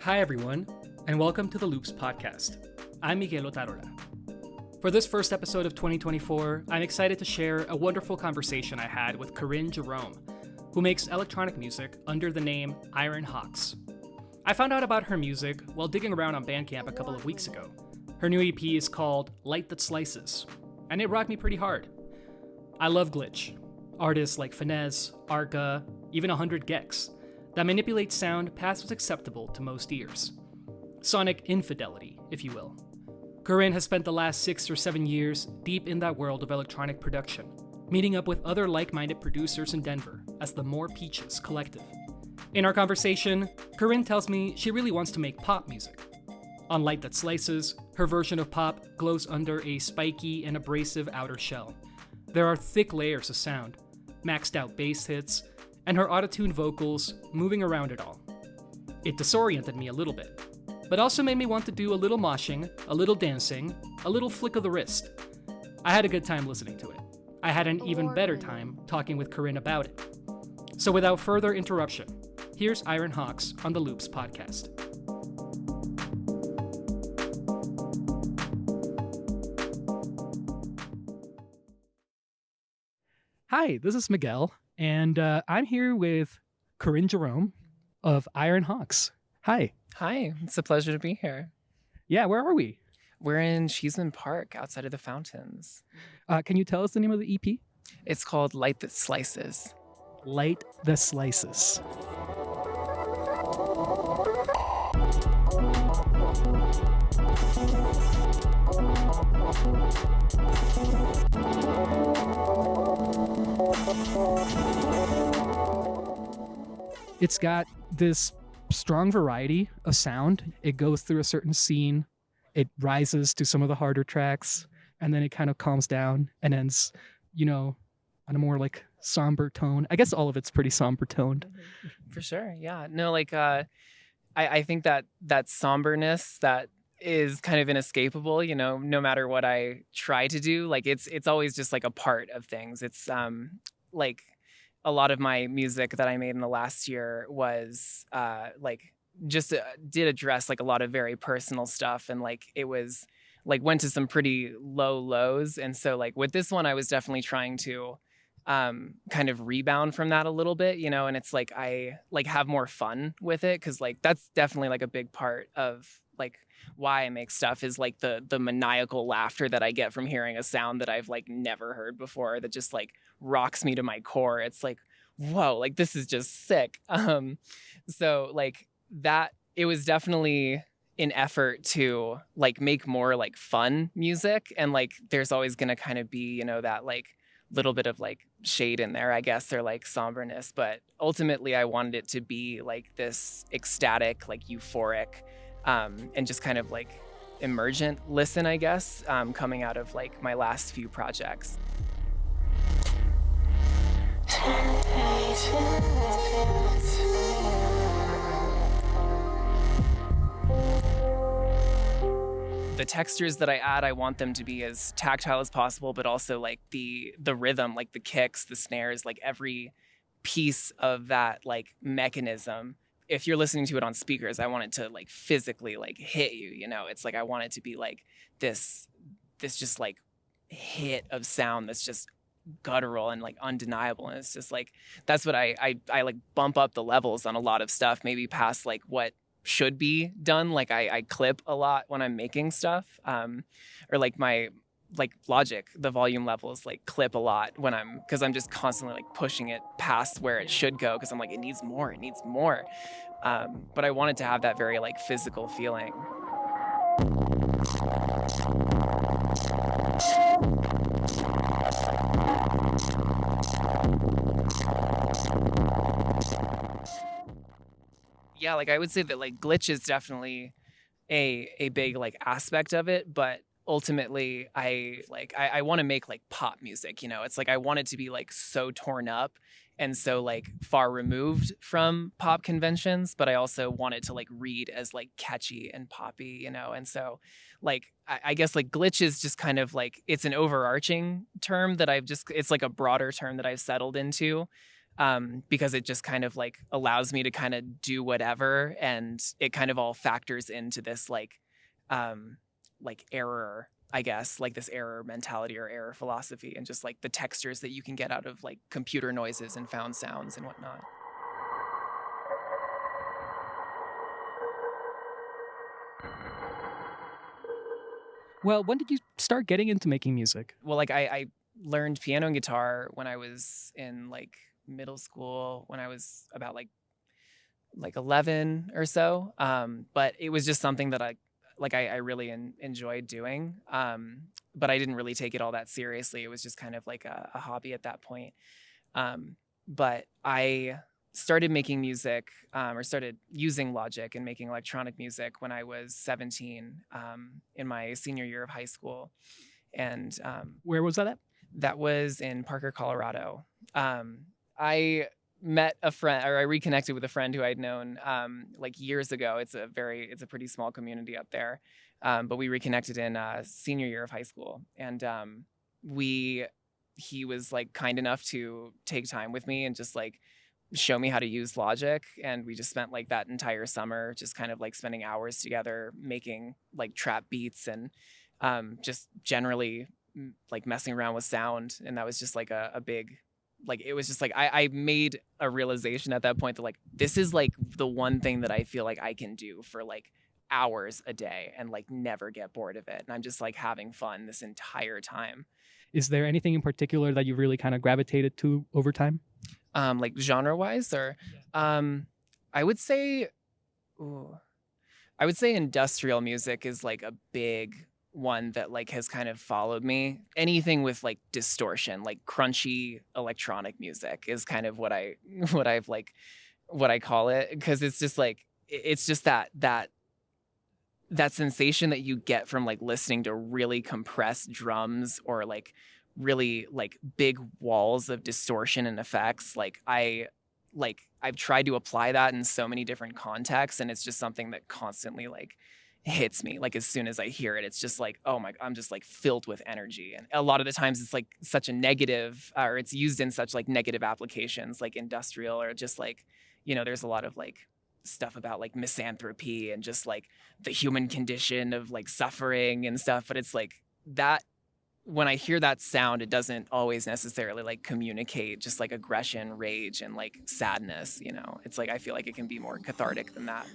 Hi everyone, and welcome to the Loops podcast. I'm Miguel Otárola. For this first episode of 2024, I'm excited to share a wonderful conversation I had with Korinne Gerome, who makes electronic music under the name Iron Hox. I found out about her music while digging around on Bandcamp a couple of weeks ago. Her new EP is called Light That Slices, and it rocked me pretty hard. I love glitch. Artists like Finesse, Arca, even 100 Gex that manipulate sound past what's acceptable to most ears. Sonic infidelity, if you will. Korinne has spent the last 6 or 7 years deep in that world of electronic production, meeting up with other like-minded producers in Denver as the More Peaches Collective. In our conversation, Korinne tells me she really wants to make pop music. On Light That Slices, her version of pop glows under a spiky and abrasive outer shell. There are thick layers of sound, maxed out bass hits, and her autotune vocals moving around it all. It disoriented me a little bit, but also made me want to do a little moshing, a little dancing, a little flick of the wrist. I had a good time listening to it. I had an even better time talking with Korinne about it. So without further interruption, here's Iron Hox on the Loops podcast. Hi, this is Miguel, and I'm here with Korinne Gerome of Iron Hox. Hi. Hi, it's a pleasure to be here. Yeah, where are we? We're in Cheeseman Park outside of the fountains. Can you tell us the name of the EP? It's called Light That Slices. Light the Slices. It's got this strong variety of sound. It goes through a certain scene, it rises to some of the harder tracks, and then it kind of calms down and ends, on a more like somber tone. I guess all of it's pretty somber toned. For sure, yeah. No, I think that somberness that is kind of inescapable, no matter what I try to do, it's always just like a part of things. It's a lot of my music that I made in the last year was did address like a lot of very personal stuff, and it was went to some pretty low lows. And so with this one, I was definitely trying to kind of rebound from that a little bit, and it's I have more fun with it, because that's definitely a big part of why I make stuff is the maniacal laughter that I get from hearing a sound that I've never heard before, that just rocks me to my core. It's whoa, this is just sick. So that, it was definitely an effort to make more fun music, and there's always gonna kind of be that little bit of shade in there, I guess, or somberness, but ultimately I wanted it to be this ecstatic, euphoric, and just kind of emergent listen, I guess, coming out of my last few projects. The textures that I add, I want them to be as tactile as possible, but also the rhythm, the kicks, the snares, every piece of that mechanism. If you're listening to it on speakers, I want it to physically hit you, it's I want it to be this just hit of sound that's just guttural and undeniable. And it's just that's what I bump up the levels on a lot of stuff, maybe past what should be done. I clip a lot when I'm making stuff, or my Logic, the volume levels clip a lot because I'm just constantly pushing it past where it should go, because I'm it needs more. But I wanted to have that very physical feeling. Yeah, I would say that glitch is definitely a big aspect of it, but ultimately I want to make like pop music, it's like I want it to be like so torn up and so like far removed from pop conventions, but I also want it to like read as like catchy and poppy, and so like I guess like glitch is just kind of like it's an overarching term that it's like a broader term that I've settled into, because it just kind of like allows me to kind of do whatever, and it kind of all factors into this like error, I guess, like this error mentality or error philosophy, and just like the textures that you can get out of like computer noises and found sounds and whatnot. Well, when did you start getting into making music? Well, like I learned piano and guitar when I was in like middle school, when I was about like 11 or so. But it was just something that I really enjoyed doing. But I didn't really take it all that seriously. It was just kind of like a hobby at that point. But I started making music, or started using Logic and making electronic music when I was 17, in my senior year of high school. And Where was that at? that was in Parker, Colorado. I met a friend, or I reconnected with a friend who I'd known like years ago. It's a pretty small community up there, but we reconnected in senior year of high school, and he was like kind enough to take time with me and just like show me how to use Logic, and we just spent like that entire summer just kind of like spending hours together making like trap beats and just generally like messing around with sound. And that was just like a big, like, it was just like I made a realization at that point that like this is like the one thing that I feel like I can do for like hours a day and like never get bored of it, and I'm just like having fun this entire time. Is there anything in particular that you really kind of gravitated to over time? Like genre wise, or I would say industrial music is like a big one that like has kind of followed me. Anything with like distortion, like crunchy electronic music is kind of what I call it, because it's just like it's just that sensation that you get from like listening to really compressed drums or like really like big walls of distortion and effects. I've tried to apply that in so many different contexts, and it's just something that constantly like hits me. Like as soon as I hear it, it's just like, oh my, I'm just like filled with energy. And a lot of the times it's like such a negative, or it's used in such like negative applications, like industrial, or just like, there's a lot of like stuff about like misanthropy and just like the human condition of like suffering and stuff. But it's like that, when I hear that sound, it doesn't always necessarily like communicate just like aggression, rage, and like sadness. It's like I feel like it can be more cathartic than that.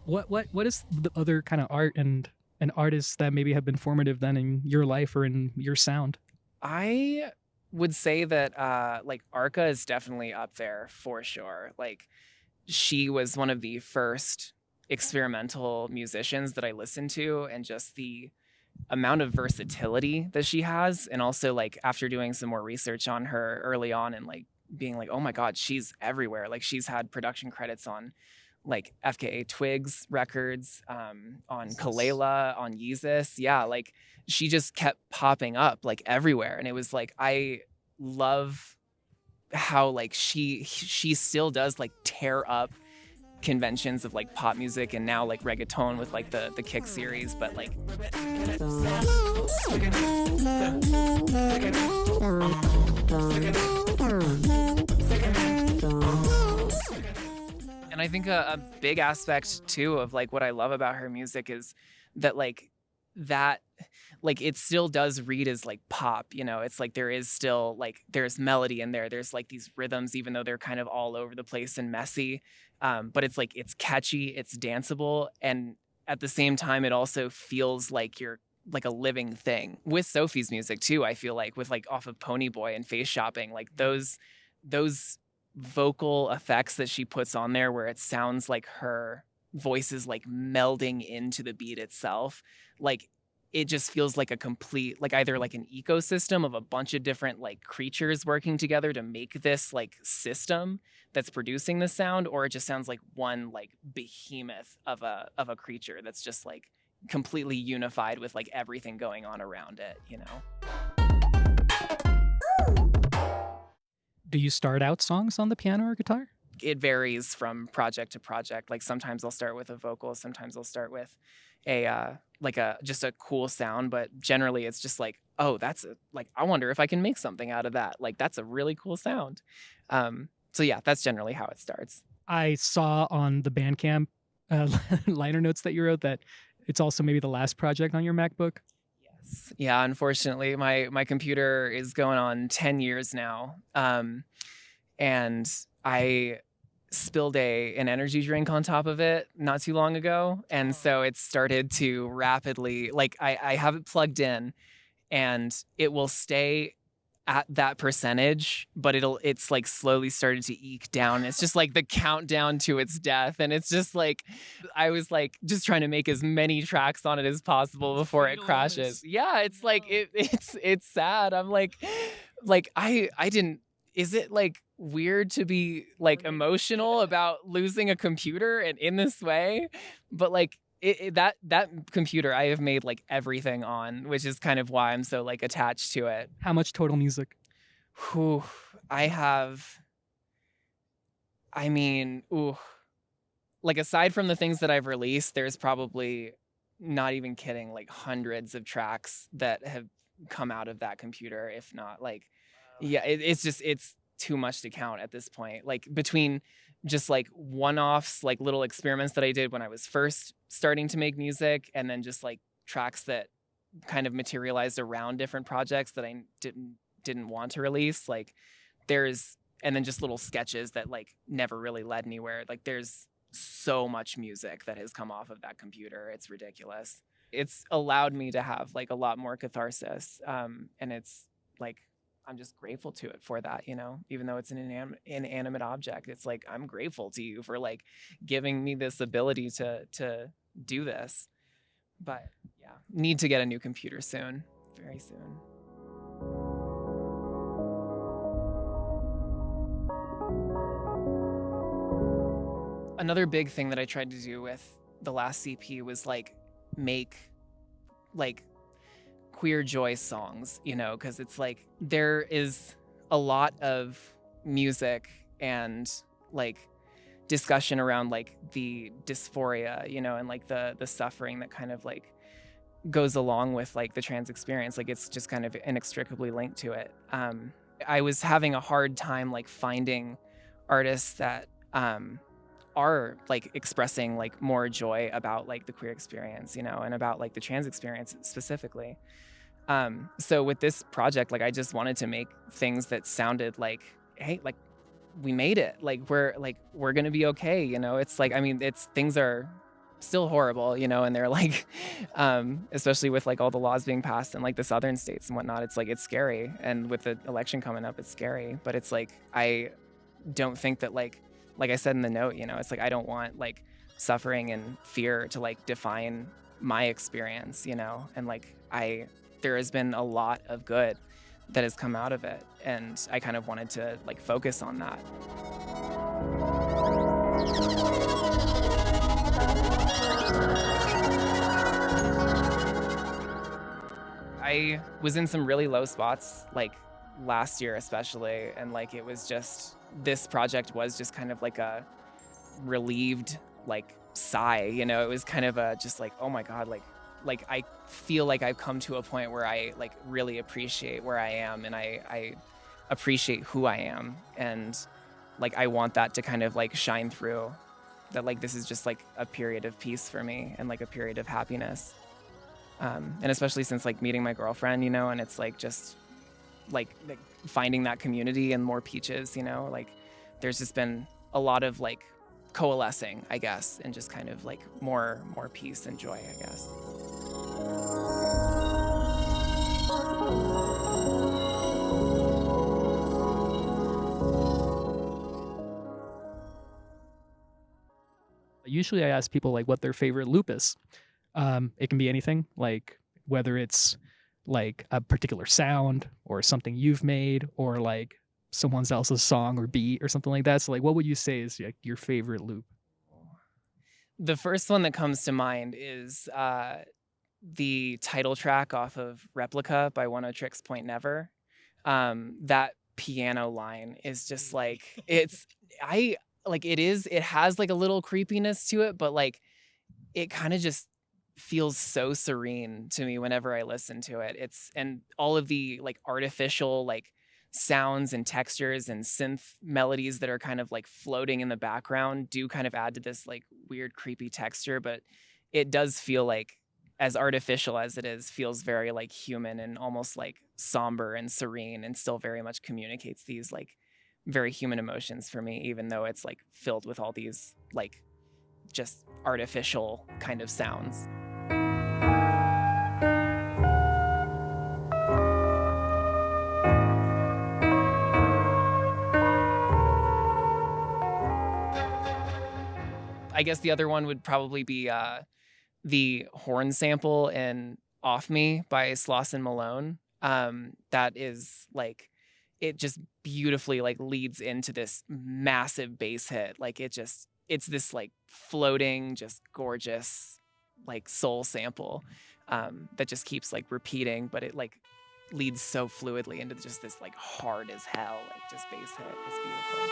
What is the other kind of art and artists that maybe have been formative then in your life or in your sound? I would say that like Arca is definitely up there for sure. Like she was one of the first experimental musicians that I listened to, and just the amount of versatility that she has. And also like after doing some more research on her early on and like being like, oh my God, she's everywhere. Like she's had production credits on like FKA Twigs records, on Kalela, on Yeezus. Yeah, like she just kept popping up like everywhere. And it was like, I love how like she still does like tear up conventions of like pop music and now like reggaeton with like the Kick series, but like and I think a big aspect too of like what I love about her music is that it still does read as like pop, it's like there is still like there's melody in there, there's like these rhythms, even though they're kind of all over the place and messy, but it's like it's catchy, it's danceable, and at the same time it also feels like you're like a living thing. With Sophie's music too, I feel like with like off of Pony Boy and Face Shopping, like those vocal effects that she puts on there where it sounds like her voice is like melding into the beat itself, like it just feels like a complete, like either like an ecosystem of a bunch of different like creatures working together to make this like system that's producing the sound, or it just sounds like one like behemoth of a creature that's just like completely unified with like everything going on around it, you know? Do you start out songs on the piano or guitar? It varies from project to project. Like sometimes I'll start with a vocal, sometimes I'll start with a just a cool sound, but generally it's just like, oh, like I wonder if I can make something out of that. Like that's a really cool sound. So yeah, that's generally how it starts. I saw on the Bandcamp liner notes that you wrote that it's also maybe the last project on your MacBook. Yes. Yeah, unfortunately, my computer is going on 10 years now. And I spilled an energy drink on top of it not too long ago. And so it started to rapidly, like I have it plugged in and it will stay at that percentage, but it's like slowly started to eke down. It's just like the countdown to its death. And it's just like, I was like just trying to make as many tracks on it as possible before it crashes. Yeah, it's like, it's sad. I'm like I didn't, is it like weird to be like emotional about losing a computer and in this way? But like that computer I have made like everything on, which is kind of why I'm so like attached to it. How much total music? I have, I mean, like aside from the things that I've released, there's probably, not even kidding, like hundreds of tracks that have come out of that computer, if not like, yeah, it's too much to count at this point. Like between just like one-offs, like little experiments that I did when I was first starting to make music, and then just like tracks that kind of materialized around different projects that I didn't want to release. Like and then just little sketches that like never really led anywhere. Like there's so much music that has come off of that computer. It's ridiculous. It's allowed me to have like a lot more catharsis. And it's like, I'm just grateful to it for that, you know, even though it's an inanimate object. It's like, I'm grateful to you for like giving me this ability to do this. But yeah, need to get a new computer soon, very soon. Another big thing that I tried to do with the last CP was like make like queer joy songs, you know, because it's like there is a lot of music and like discussion around like the dysphoria, you know, and like the suffering that kind of like goes along with like the trans experience. Like it's just kind of inextricably linked to it. I was having a hard time like finding artists that are like expressing like more joy about like the queer experience, you know, and about like the trans experience specifically. So with this project, like I just wanted to make things that sounded like, hey, like we made it, like we're gonna be okay, you know. It's like, I mean, things are still horrible, you know, and they're like, especially with like all the laws being passed in like the southern states and whatnot, it's like, it's scary. And with the election coming up, it's scary. But it's like, I don't think that like I said in the note, you know, it's like, I don't want like suffering and fear to like define my experience, you know. And like there has been a lot of good that has come out of it, and I kind of wanted to like focus on that. I was in some really low spots like last year especially, and like it was just, this project was just kind of like a relieved like sigh, you know. It was kind of a just like, oh my god, like I feel like I've come to a point where I like really appreciate where I am, and I appreciate who I am, and like I want that to kind of like shine through, that like this is just like a period of peace for me and like a period of happiness. And especially since like meeting my girlfriend, you know, and it's like just like finding that community and more peaches, you know, like there's just been a lot of like coalescing, I guess, and just kind of like more peace and joy, I guess. Usually I ask people like what their favorite loop is. It can be anything, like whether it's like a particular sound or something you've made or like someone else's song or beat or something like that. So like, what would you say is like your favorite loop? The first one that comes to mind is the title track off of Replica by One O Tricks Point Never. That piano line is just like, it has like a little creepiness to it, but like it kind of just feels so serene to me whenever I listen to it. And all of the like artificial like sounds and textures and synth melodies that are kind of like floating in the background do kind of add to this like weird creepy texture, but it does feel like, as artificial as it is, feels very like human and almost like somber and serene, and still very much communicates these like very human emotions for me, even though it's like filled with all these like just artificial kind of sounds. I guess the other one would probably be the horn sample in Off Me by Slauson Malone. That is like, it just beautifully like leads into this massive bass hit. Like it's this like floating, just gorgeous like soul sample that just keeps like repeating, but it like leads so fluidly into just this like hard as hell, like just bass hit. It's beautiful.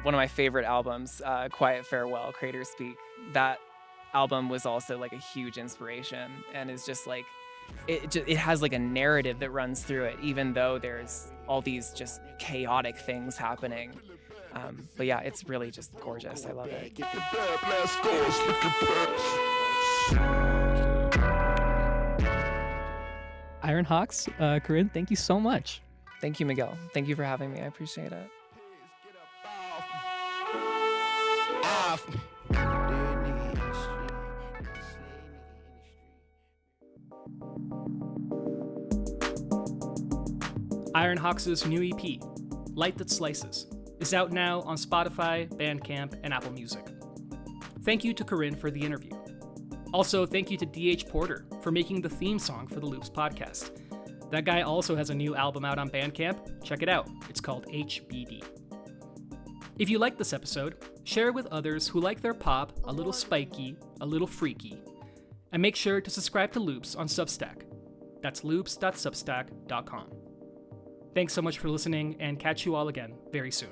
One of my favorite albums, Quiet Farewell, Crater Speak. That album was also like a huge inspiration, and is just like, it has like a narrative that runs through it, even though there's all these just chaotic things happening. But yeah, it's really just gorgeous. I love it. Iron Hox, Korinne, thank you so much. Thank you, Miguel. Thank you for having me. I appreciate it. Iron Hox's new EP, Light That Slices, is out now on Spotify, Bandcamp, and Apple Music. Thank you to Korinne for the interview. Also, thank you to D.H. Porter for making the theme song for the Loops podcast. That guy also has a new album out on Bandcamp. Check it out. It's called HBD. If you like this episode, share it with others who like their pop a little spiky, a little freaky. And make sure to subscribe to Loops on Substack. That's loops.substack.com. Thanks so much for listening, and catch you all again very soon.